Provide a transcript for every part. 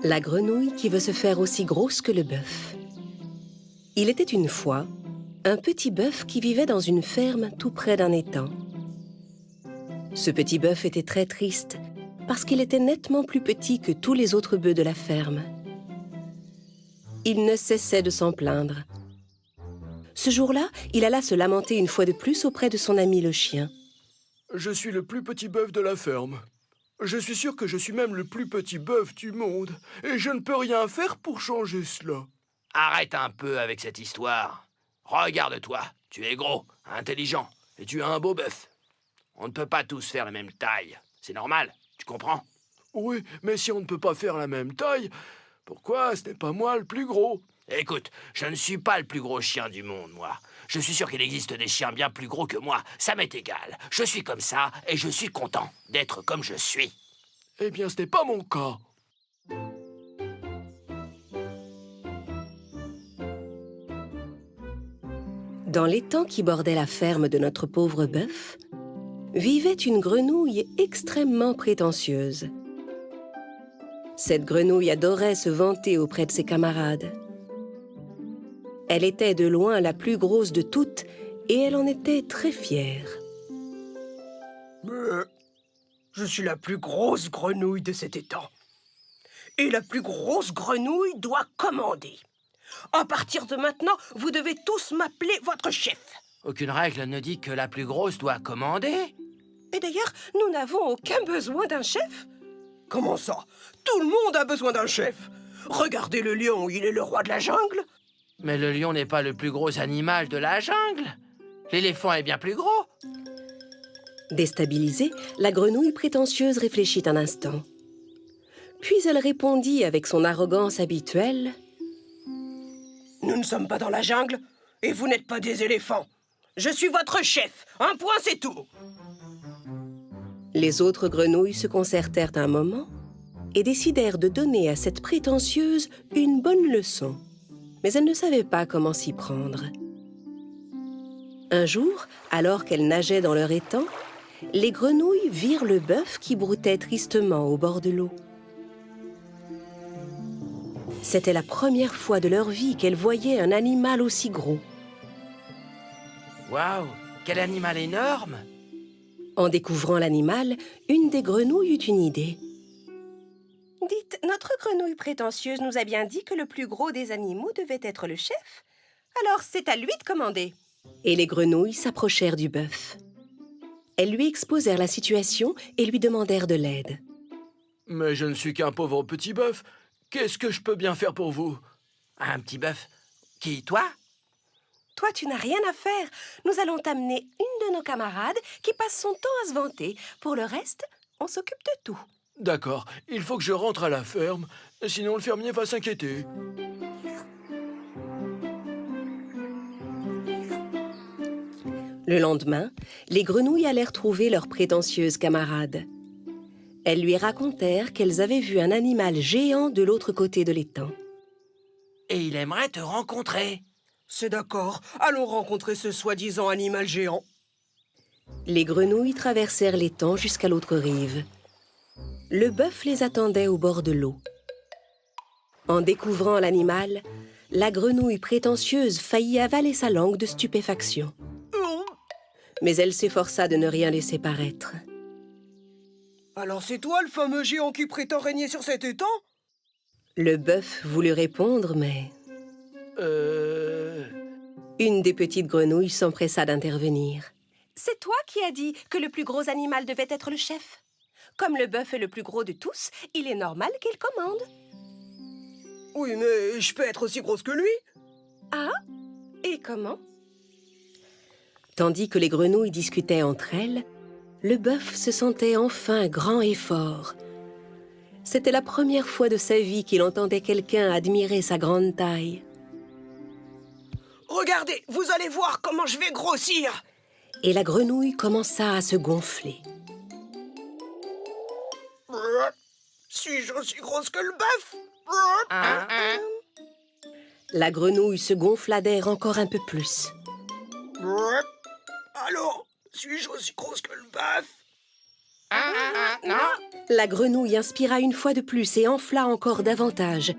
La grenouille qui veut se faire aussi grosse que le bœuf. Il était une fois un petit bœuf qui vivait dans une ferme tout près d'un étang. Ce petit bœuf était très triste parce qu'il était nettement plus petit que tous les autres bœufs de la ferme. Il ne cessait de s'en plaindre. Ce jour-là, il alla se lamenter une fois de plus auprès de son ami le chien. Je suis le plus petit bœuf de la ferme. Je suis sûr que je suis même le plus petit bœuf du monde, et je ne peux rien faire pour changer cela. Arrête un peu avec cette histoire. Regarde-toi, tu es gros, intelligent, et tu as un beau bœuf. On ne peut pas tous faire la même taille. C'est normal, tu comprends? Oui, mais si on ne peut pas faire la même taille, pourquoi ce n'est pas moi le plus gros? Écoute, je ne suis pas le plus gros chien du monde, moi. Je suis sûr qu'il existe des chiens bien plus gros que moi. Ça m'est égal. Je suis comme ça et je suis content d'être comme je suis. Eh bien, ce n'est pas mon cas. Dans l'étang qui bordait la ferme de notre pauvre bœuf, vivait une grenouille extrêmement prétentieuse. Cette grenouille adorait se vanter auprès de ses camarades. Elle était de loin la plus grosse de toutes et elle en était très fière. Mais je suis la plus grosse grenouille de cet étang. Et la plus grosse grenouille doit commander. À partir de maintenant, vous devez tous m'appeler votre chef. Aucune règle ne dit que la plus grosse doit commander. Et d'ailleurs, nous n'avons aucun besoin d'un chef. Comment ça? Tout le monde a besoin d'un chef. Regardez le lion, il est le roi de la jungle. Mais le lion n'est pas le plus gros animal de la jungle. L'éléphant est bien plus gros. Déstabilisée, la grenouille prétentieuse réfléchit un instant. Puis elle répondit avec son arrogance habituelle. Nous ne sommes pas dans la jungle et vous n'êtes pas des éléphants. Je suis votre chef. Un point, c'est tout. Les autres grenouilles se concertèrent un moment et décidèrent de donner à cette prétentieuse une bonne leçon. Mais elles ne savaient pas comment s'y prendre. Un jour, alors qu'elles nageaient dans leur étang, les grenouilles virent le bœuf qui broutait tristement au bord de l'eau. C'était la première fois de leur vie qu'elles voyaient un animal aussi gros. Waouh, quel animal énorme! En découvrant l'animal, une des grenouilles eut une idée. Dites, notre grenouille prétentieuse nous a bien dit que le plus gros des animaux devait être le chef. Alors c'est à lui de commander. Et les grenouilles s'approchèrent du bœuf. Elles lui exposèrent la situation et lui demandèrent de l'aide. Mais je ne suis qu'un pauvre petit bœuf. Qu'est-ce que je peux bien faire pour vous? Un petit bœuf. Qui, toi? Toi, tu n'as rien à faire. Nous allons t'amener une de nos camarades qui passe son temps à se vanter. Pour le reste, on s'occupe de tout. D'accord, il faut que je rentre à la ferme, sinon le fermier va s'inquiéter. Le lendemain, les grenouilles allèrent trouver leur prétentieuse camarade. Elles lui racontèrent qu'elles avaient vu un animal géant de l'autre côté de l'étang. Et il aimerait te rencontrer. C'est d'accord. Allons rencontrer ce soi-disant animal géant. Les grenouilles traversèrent l'étang jusqu'à l'autre rive. Le bœuf les attendait au bord de l'eau. En découvrant l'animal, la grenouille prétentieuse faillit avaler sa langue de stupéfaction. Mais elle s'efforça de ne rien laisser paraître. Alors c'est toi le fameux géant qui prétend régner sur cet étang? Le bœuf voulut répondre, mais... Une des petites grenouilles s'empressa d'intervenir. C'est toi qui as dit que le plus gros animal devait être le chef. Comme le bœuf est le plus gros de tous, il est normal qu'il commande. Oui, mais je peux être aussi grosse que lui. Ah? Et comment? Tandis que les grenouilles discutaient entre elles, le bœuf se sentait enfin grand et fort. C'était la première fois de sa vie qu'il entendait quelqu'un admirer sa grande taille. Regardez, vous allez voir comment je vais grossir. Et la grenouille commença à se gonfler. Suis-je aussi grosse que le bœuf? La grenouille se gonfla d'air encore un peu plus. Alors, suis-je aussi grosse que le bœuf? Non. La grenouille inspira une fois de plus et enfla encore davantage.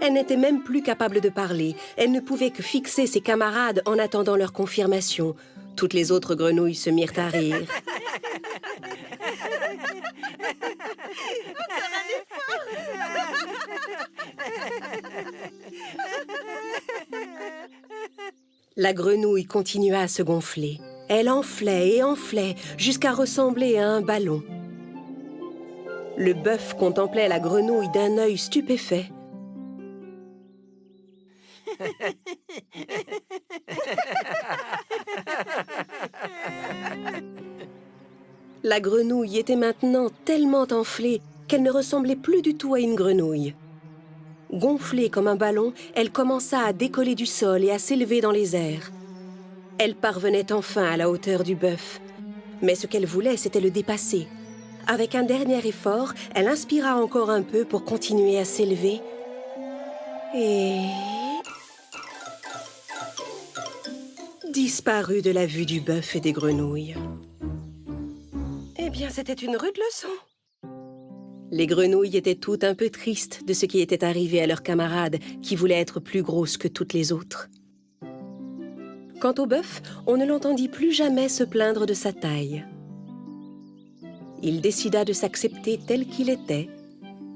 Elle n'était même plus capable de parler. Elle ne pouvait que fixer ses camarades en attendant leur confirmation. Toutes les autres grenouilles se mirent à rire. La grenouille continua à se gonfler. Elle enflait et enflait jusqu'à ressembler à un ballon. Le bœuf contemplait la grenouille d'un œil stupéfait. La grenouille était maintenant tellement enflée qu'elle ne ressemblait plus du tout à une grenouille. Gonflée comme un ballon, elle commença à décoller du sol et à s'élever dans les airs. Elle parvenait enfin à la hauteur du bœuf. Mais ce qu'elle voulait, c'était le dépasser. Avec un dernier effort, elle inspira encore un peu pour continuer à s'élever. Et... disparut de la vue du bœuf et des grenouilles. Eh bien, c'était une rude leçon. Les grenouilles étaient toutes un peu tristes de ce qui était arrivé à leurs camarades qui voulaient être plus grosses que toutes les autres. Quant au bœuf, on ne l'entendit plus jamais se plaindre de sa taille. Il décida de s'accepter tel qu'il était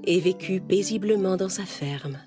et vécut paisiblement dans sa ferme.